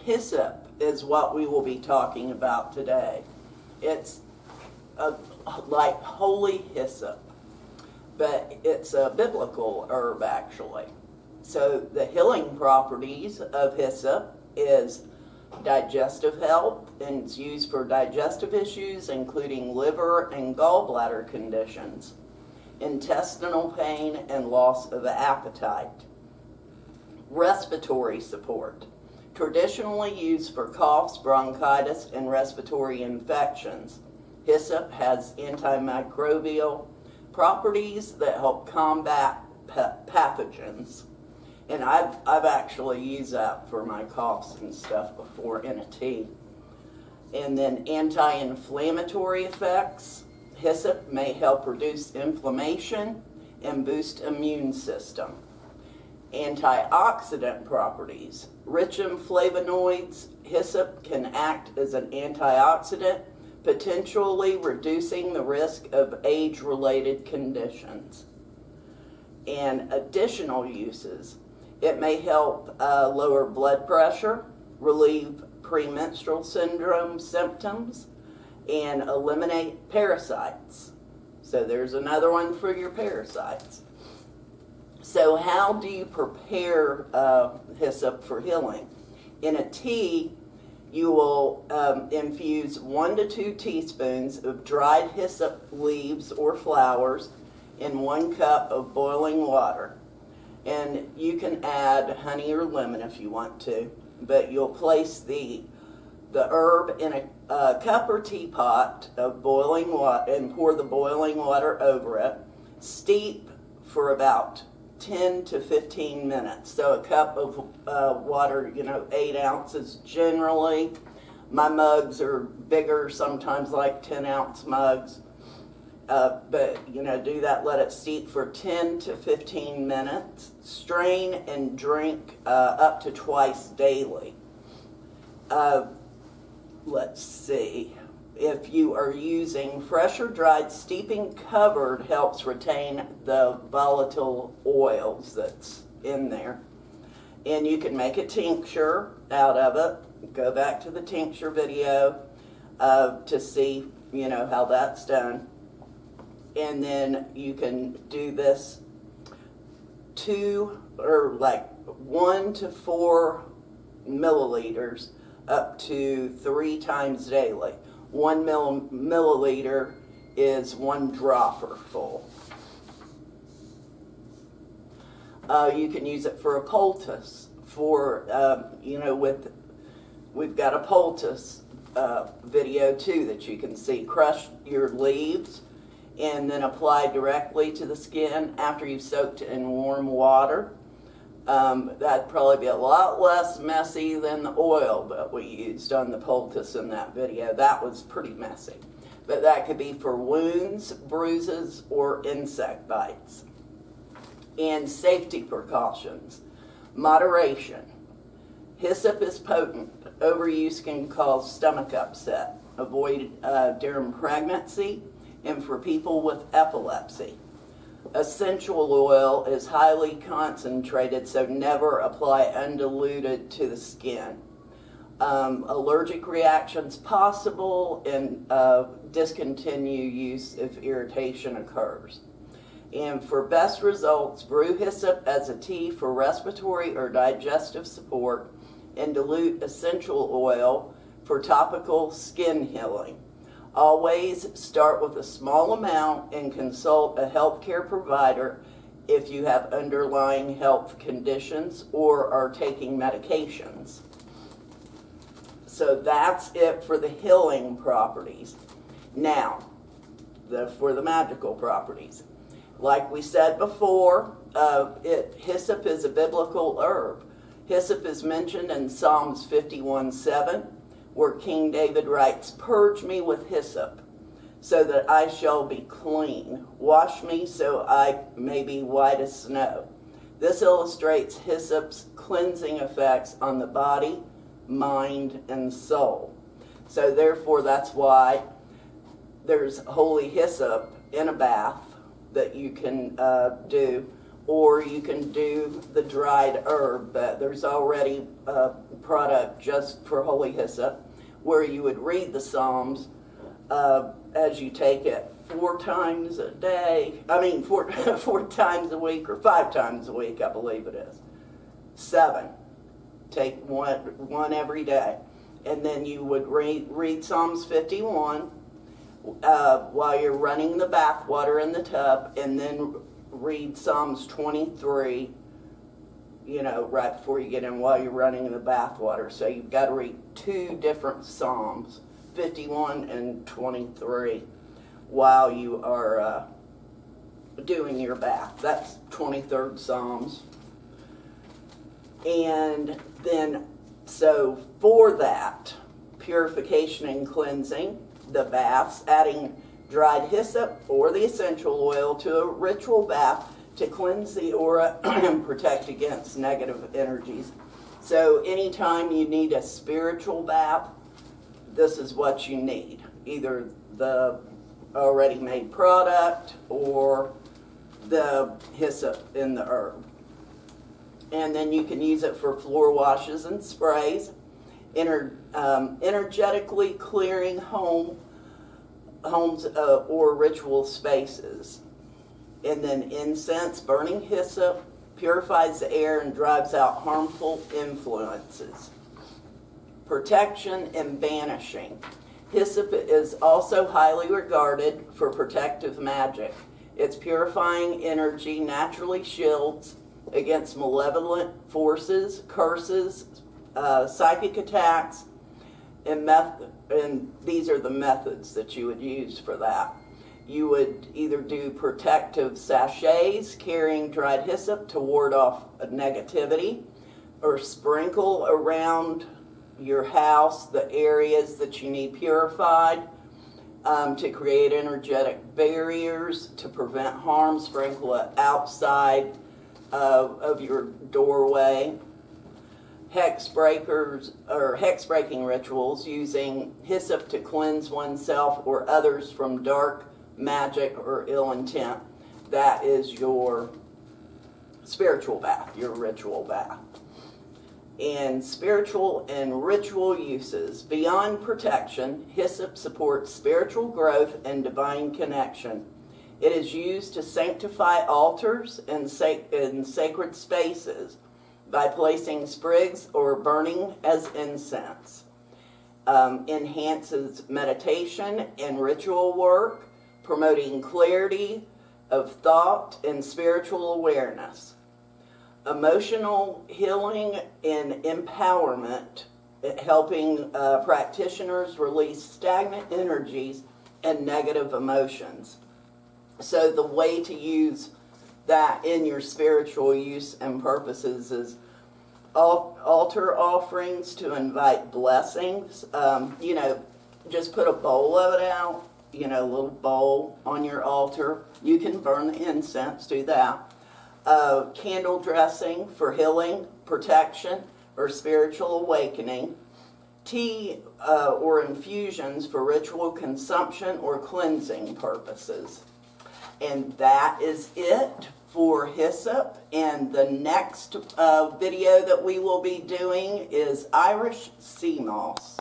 Hyssop is what we will be talking about today. It's like holy hyssop, but it's a biblical herb actually. So the healing properties of hyssop is digestive health, and it's used for digestive issues including liver and gallbladder conditions, intestinal pain and loss of appetite. Respiratory support, traditionally used for coughs, bronchitis, and respiratory infections. Hyssop has antimicrobial properties that help combat pathogens. And I've actually used that for my coughs and stuff before in a tea. And then anti-inflammatory effects. Hyssop may help reduce inflammation and boost immune system. Antioxidant properties. Rich in flavonoids, hyssop can act as an antioxidant, potentially reducing the risk of age-related conditions. And additional uses. It may help lower blood pressure, relieve premenstrual syndrome symptoms, and eliminate parasites. So there's another one for your parasites. So how do you prepare hyssop for healing? In a tea, you will infuse 1 to 2 teaspoons of dried hyssop leaves or flowers in 1 cup of boiling water. And you can add honey or lemon if you want to, but you'll place the herb in a cup or teapot of boiling water and pour the boiling water over it. Steep for about 10 to 15 minutes. So a cup of water, 8 ounces generally. My mugs are bigger, sometimes like 10-ounce mugs. But do that, let it steep for 10 to 15 minutes. Strain and drink up to twice daily. Let's see. If you are using fresh or dried, steeping covered helps retain the volatile oils that's in there. And you can make a tincture out of it. Go back to the tincture video to see, how that's done. And then you can do this 1 to 4 milliliters up to 3 times daily. 1 milliliter is 1 dropper full. You can use it for a poultice. We've got a poultice video too that you can see. Crush your leaves and then apply directly to the skin after you've soaked it in warm water. That'd probably be a lot less messy than the oil that we used on the poultice in that video. That was pretty messy. But that could be for wounds, bruises, or insect bites. And safety precautions. Moderation. Hyssop is potent. Overuse can cause stomach upset. Avoid during pregnancy and for people with epilepsy. Essential oil is highly concentrated, so never apply undiluted to the skin. Allergic reactions possible, and discontinue use if irritation occurs. And for best results, brew hyssop as a tea for respiratory or digestive support and dilute essential oil for topical skin healing. Always start with a small amount and consult a healthcare provider if you have underlying health conditions or are taking medications. So that's it for the healing properties. Now, for the magical properties. Like we said before, hyssop is a biblical herb. Hyssop is mentioned in Psalms 51:7. Where King David writes, "Purge me with hyssop, so that I shall be clean. Wash me, so I may be white as snow." This illustrates hyssop's cleansing effects on the body, mind, and soul. So therefore, that's why there's holy hyssop in a bath that you can do, or you can do the dried herb, but there's already product just for holy hyssop, where you would read the Psalms as you take it 4 times a day. I mean, 4 times a week, or 5 times a week, I believe it is. 7. Take one every day. And then you would read Psalms 51 while you're running the bath water in the tub, and then read Psalms 23, right before you get in while you're running the bath water. So you've got to read 2 different Psalms, 51 and 23, while you are doing your bath. That's 23rd Psalms. And then, so for that, purification and cleansing, the baths, adding dried hyssop or the essential oil to a ritual bath to cleanse the aura and protect against negative energies. So anytime you need a spiritual bath, this is what you need. Either the already made product or the hyssop in the herb. And then you can use it for floor washes and sprays, energetically clearing homes or ritual spaces. And then incense, burning hyssop, purifies the air and drives out harmful influences. Protection and banishing. Hyssop is also highly regarded for protective magic. Its purifying energy naturally shields against malevolent forces, curses, psychic attacks, and these are the methods that you would use for that. You would either do protective sachets carrying dried hyssop to ward off negativity, or sprinkle around your house the areas that you need purified to create energetic barriers to prevent harm. Sprinkle it outside of your doorway. Hex breaking rituals using hyssop to cleanse oneself or others from dark magic or ill intent. That is your spiritual bath, your ritual bath. And spiritual and ritual uses. Beyond protection, hyssop supports spiritual growth and divine connection. It is used to sanctify altars and sacred spaces by placing sprigs or burning as incense. Enhances meditation and ritual work, promoting clarity of thought and spiritual awareness. Emotional healing and empowerment, helping practitioners release stagnant energies and negative emotions. So the way to use that in your spiritual use and purposes is altar offerings to invite blessings. Just put a bowl of it out, a little bowl on your altar. You can burn the incense, do that. Candle dressing for healing, protection, or spiritual awakening. Tea or infusions for ritual consumption or cleansing purposes. And that is it for hyssop. And the next video that we will be doing is Irish sea moss.